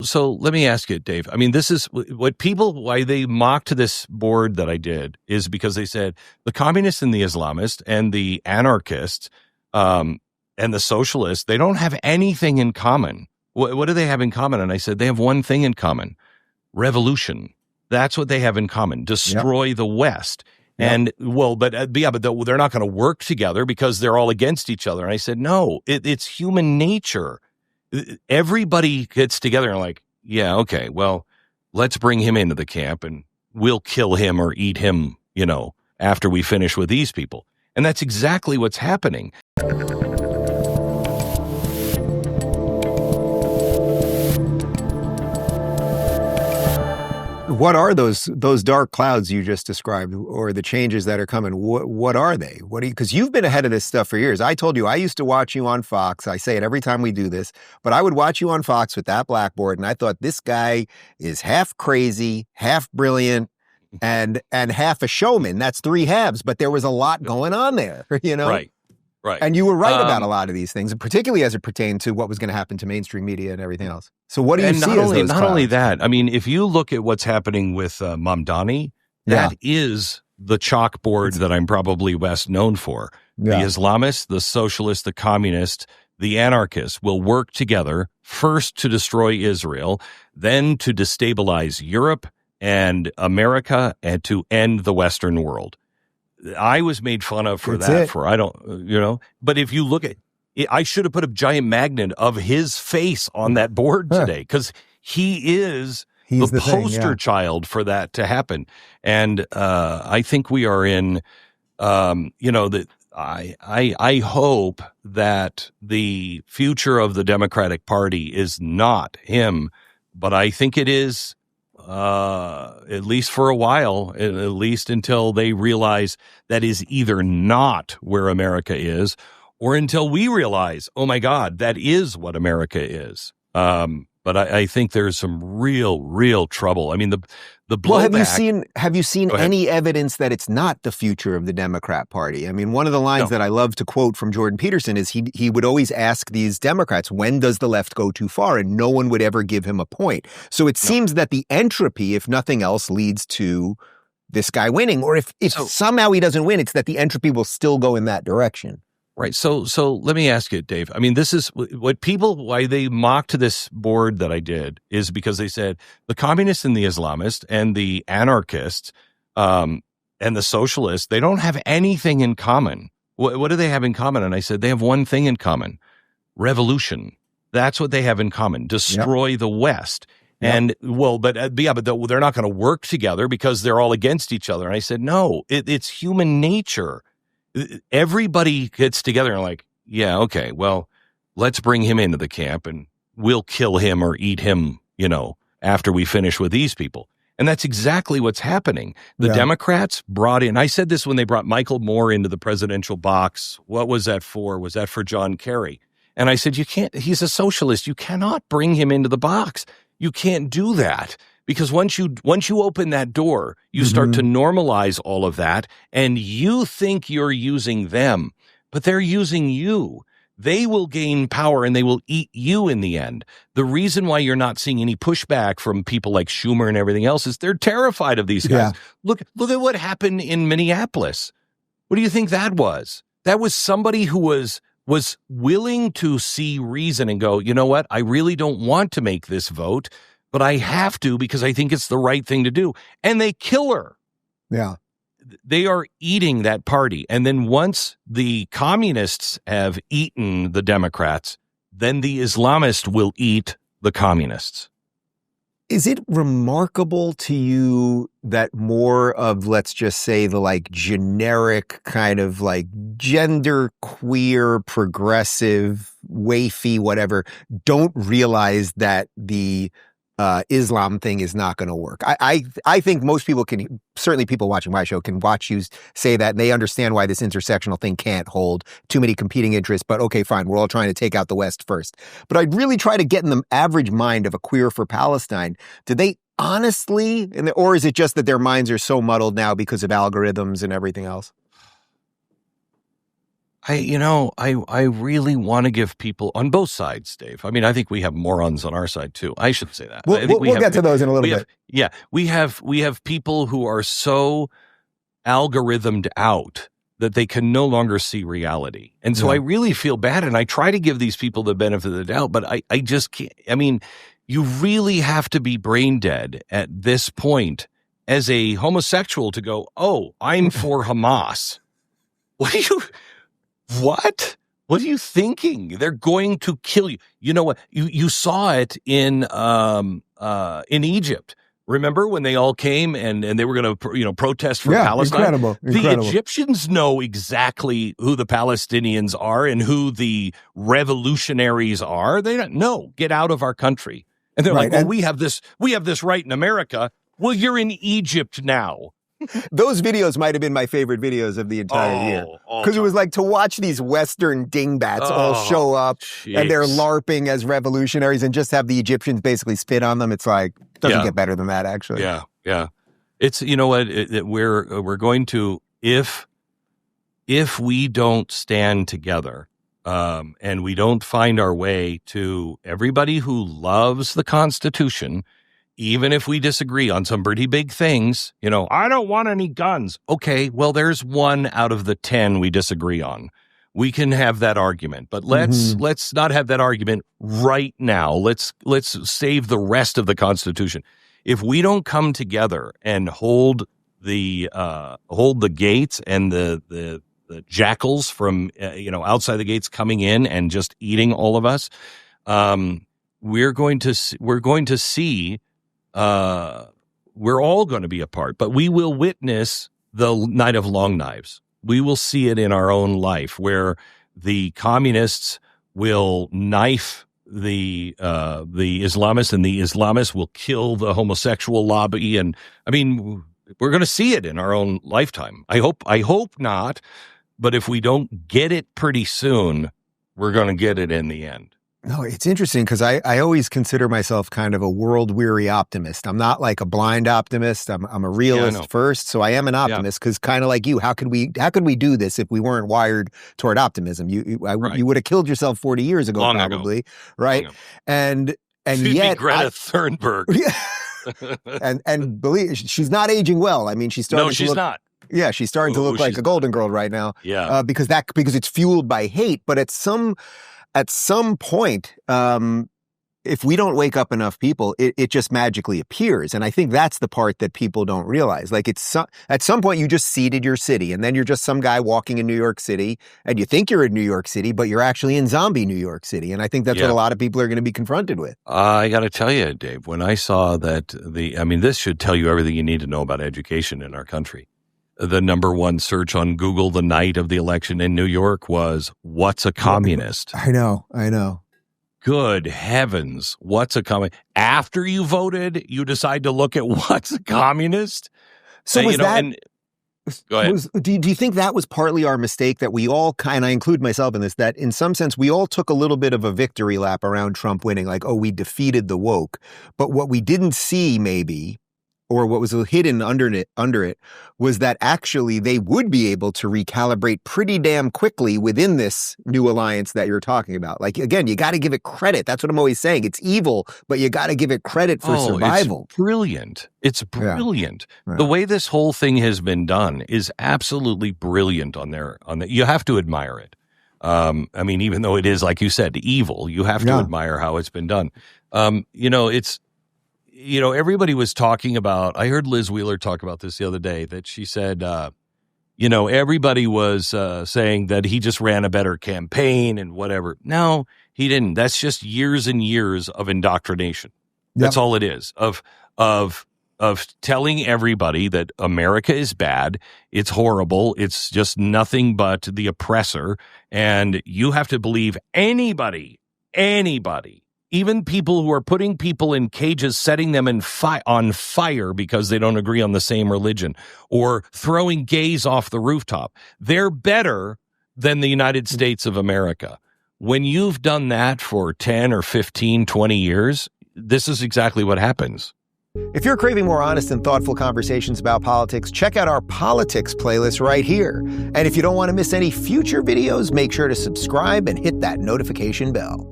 So let me ask you, Dave. I mean, this is what people, why they mocked this board that I did is because they said the communists and the Islamists and the anarchists and the socialists, they don't have anything in common. What do they have in common? And I said, they have one thing in common: revolution. That's what they have in common. Destroy the West. And but they're not going to work together because they're all against each other. And I said, no, it's human nature. Everybody gets together and like, yeah, okay, well, let's bring him into the camp and we'll kill him or eat him, after we finish with these people. And that's exactly what's happening. What are those dark clouds you just described, or the changes that are coming? What are they? Because you've been ahead of this stuff for years. I told you I used to watch you on Fox. I say it every time we do this, but I would watch you on Fox with that blackboard, and I thought this guy is half crazy, half brilliant, and half a showman. That's three halves, but there was a lot going on there, Right. And you were right about a lot of these things, particularly as it pertained to what was going to happen to mainstream media and everything else. So what do you see as those not only that, I mean, if you look at what's happening with Mamdani, that is the chalkboard that I'm probably best known for. The Islamists, the socialists, the communists, the anarchists will work together first to destroy Israel, then to destabilize Europe and America, and to end the Western world. I was made fun of for but if you look at it, I should have put a giant magnet of his face on that board today, because he's the poster child for that to happen. And I think we are in, that I hope that the future of the Democratic Party is not him, but I think it is, at least for a while, at least until they realize that is either not where America is, or until we realize, oh my God, that is what America is. But I think there's some real trouble. I mean, the blowback. Well, have you seen any evidence that it's not the future of the Democrat Party? I mean, one of the lines that I love to quote from Jordan Peterson is he would always ask these Democrats, when does the left go too far? And no one would ever give him a point. So it seems that the entropy, if nothing else, leads to this guy winning. Or if somehow he doesn't win, it's that the entropy will still go in that direction. Right. So let me ask you, Dave. I mean, this is what why they mocked this board that I did is because they said the communists and the Islamists and the anarchists and the socialists, they don't have anything in common. What do they have in common? And I said, they have one thing in common: revolution. That's what they have in common. Destroy the West. And but they're not going to work together because they're all against each other. And I said, no, it's human nature. Everybody gets together and like, yeah, okay, well, let's bring him into the camp and we'll kill him or eat him, after we finish with these people. And that's exactly what's happening. The Democrats brought in, I said this when they brought Michael Moore into the presidential box. What was that for? Was that for John Kerry? And I said, he's a socialist. You cannot bring him into the box. You can't do that. Because once you open that door, you start to normalize all of that, and you think you're using them, but they're using you. They will gain power and they will eat you in the end. The reason why you're not seeing any pushback from people like Schumer and everything else is they're terrified of these guys. Look at what happened in Minneapolis. What do you think that was? That was somebody who was willing to see reason and go, you know what? I really don't want to make this vote, but I have to because I think it's the right thing to do. And they kill her. Yeah. They are eating that party. And then once the communists have eaten the Democrats, then the Islamists will eat the communists. Is it remarkable to you that more of, let's just say, the generic kind of gender queer, progressive, wafy, whatever, don't realize that the Islam thing is not going to work? I think most people can, certainly people watching my show can watch you say that, and they understand why this intersectional thing can't hold. Too many competing interests, but okay, fine. We're all trying to take out the West first. But I'd really try to get in the average mind of a queer for Palestine. Do they honestly, or is it just that their minds are so muddled now because of algorithms and everything else? I really want to give people on both sides, Dave. I mean, I think we have morons on our side too. I should say that. I think We'll get to those in a little bit. We have people who are so algorithmed out that they can no longer see reality. And so I really feel bad, and I try to give these people the benefit of the doubt, but I just can't. I mean, you really have to be brain dead at this point as a homosexual to go, oh, I'm for Hamas. What are you thinking? They're going to kill you. You know what? You saw it in Egypt. Remember when they all came and they were going to protest for Palestine? Incredible. The Egyptians know exactly who the Palestinians are and who the revolutionaries are. They don't know. Get out of our country. And they're like, well, we have this right in America. Well, you're in Egypt now. Those videos might have been my favorite videos of the entire year. Because it was like to watch these Western dingbats all show up and they're LARPing as revolutionaries and just have the Egyptians basically spit on them. It's like, doesn't get better than that, actually. Yeah. It's, you know what, we're going to, if we don't stand together and we don't find our way to everybody who loves the Constitution, even if we disagree on some pretty big things, I don't want any guns. Okay, well, there's 1 out of the 10 we disagree on. We can have that argument, but let's not have that argument right now. Let's save the rest of the Constitution. If we don't come together and hold the gates and the jackals from outside the gates coming in and just eating all of us, we're going to see. We're all going to be apart, but we will witness the night of long knives. We will see it in our own life where the communists will knife the Islamists and the Islamists will kill the homosexual lobby. And I mean, we're going to see it in our own lifetime. I hope not, but if we don't get it pretty soon, we're going to get it in the end. No, it's interesting because I always consider myself kind of a world-weary optimist. I'm not like a blind optimist. I'm a realist first, so I am an optimist because kind of like you, how could we do this if we weren't wired toward optimism? You would have killed yourself 40 years ago, probably, right? And yet Greta Thunberg. and believe she's not aging well. I mean, she's starting. No, she's not. Yeah, she's starting to look like a Golden Girl right now. Yeah, because it's fueled by hate, but at some point, if we don't wake up enough people, it just magically appears. And I think that's the part that people don't realize. Like at some point you just seeded your city and then you're just some guy walking in New York City and you think you're in New York City, but you're actually in zombie New York City. And I think that's what a lot of people are going to be confronted with. I got to tell you, Dave, when I saw that this should tell you everything you need to know about education in our country. The number one search on Google the night of the election in New York was, what's a communist? I know. Good heavens. What's a communist? After you voted, you decide to look at what's a communist? So was that... Go ahead. Do you think that was partly our mistake that we all kind of, I include myself in this, that in some sense we all took a little bit of a victory lap around Trump winning, like, oh, we defeated the woke. But what we didn't see maybe, or what was hidden under it was that actually they would be able to recalibrate pretty damn quickly within this new alliance that you're talking about. Like, again, you got to give it credit. That's what I'm always saying. It's evil, but you got to give it credit for survival. It's brilliant. It's brilliant. Yeah. The way this whole thing has been done is absolutely brilliant you have to admire it. Even though it is, like you said, evil, you have to admire how it's been done. Everybody was talking about, I heard Liz Wheeler talk about this the other day, that she said, everybody was saying that he just ran a better campaign and whatever. No, he didn't. That's just years and years of indoctrination. That's all it is, of telling everybody that America is bad, it's horrible, it's just nothing but the oppressor, and you have to believe anybody, even people who are putting people in cages, setting them on fire because they don't agree on the same religion, or throwing gays off the rooftop. They're better than the United States of America. When you've done that for 10 or 15, 20 years, this is exactly what happens. If you're craving more honest and thoughtful conversations about politics, check out our politics playlist right here. And if you don't want to miss any future videos, make sure to subscribe and hit that notification bell.